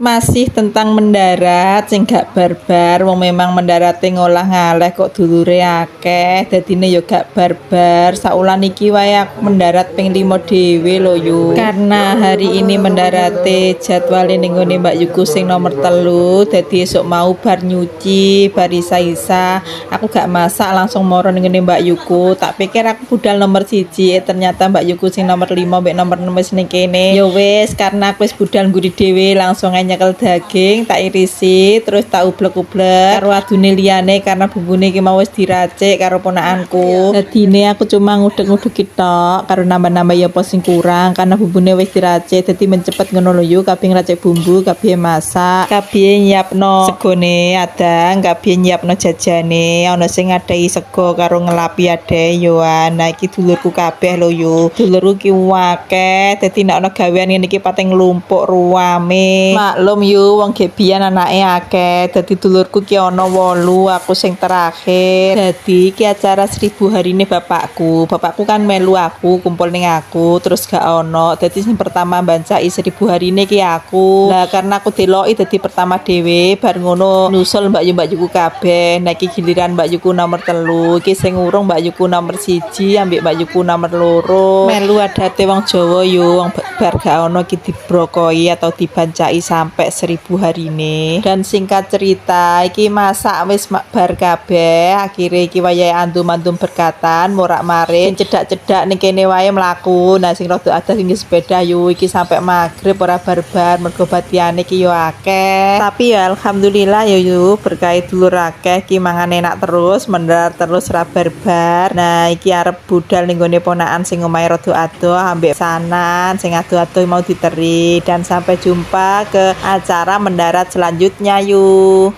Masih tentang mendarat sing gak barbar, wong memang mendarate ngolah ngaleh kok dulure akeh, dadine yo gak barbar. Saulan iki wae aku mendarat ping 5 dhewe lho yo. Karena hari ini mendarate jadwale ning ngone Mbak Yuku sing nomor 3, dadi esuk mau bar nyuci, bar isa-isa, aku gak masak langsung moro ning ngone Mbak Yuku. Tak pikir aku budal nomor 1, ternyata Mbak Yuku sing nomor 5 mbek nomor 6 wis ning kene. Yo wis, karena aku wis budal ngguri dhewe langsung nyekel daging tak irisi terus tak ublek-ublek karo adune liyane karena bumbune iki mau wis diracik karo ponakanku. Dadine aku cuma ngudek-ngudek tok karo nambah-nambah ya apa sing kurang karena bumbune wis diracik dadi mencepet ngono lho yo. Kabeh ngracik bumbu, kabeh masak, kabeh nyiapno segone adang, kabeh nyiapno jajane, ana sing ngadai sego karo ngelapi ade yoan. Nah iki dulurku kabeh lho yo. Dulurku ki akeh dadi nek ana gawean ngene iki pating nglumpuk ruame. Maklum yo wong gebian anake akeh, dadi dulurku ki ana 8, aku sing terakhir. Dadi ki acara 1000 harine bapakku. Bapakku kan melu aku, kumpul ning aku, terus gak ono. Dadi sing pertama bancai 1000 harine ki aku. Lah karena aku deloki dadi pertama dhewe, bar ngono nusul Mbak Yuku kabeh. Nah iki giliran Mbak Yuku nomor 3, iki sing urung Mbak Yuku nomor 1 ambek Mbak Yuku nomor 2. Melu adate wong Jawa yo, wong bar gak ono ki dibrokoi atau dibancai sampai 1000 harine. Dan singkat cerita iki masak wis bar kabeh, akhire iki wayahe andum-andum berkatan morak-marik cedak-cedak ning kene wae mlaku. Nah sing rada adah sing sepeda yo iki sampai maghrib ora barbar mergo batiane iki yo akeh. Tapi ya alhamdulillah yo berkah dulur akeh iki mangan enak terus, mendarat terus ora barbar. Nah iki arep budal ning gone ponakan sing omahe rada adoh ambek sanan sing adoh-adoh mau diteri. Dan sampai jumpa ke acara mendarat selanjutnya yuk.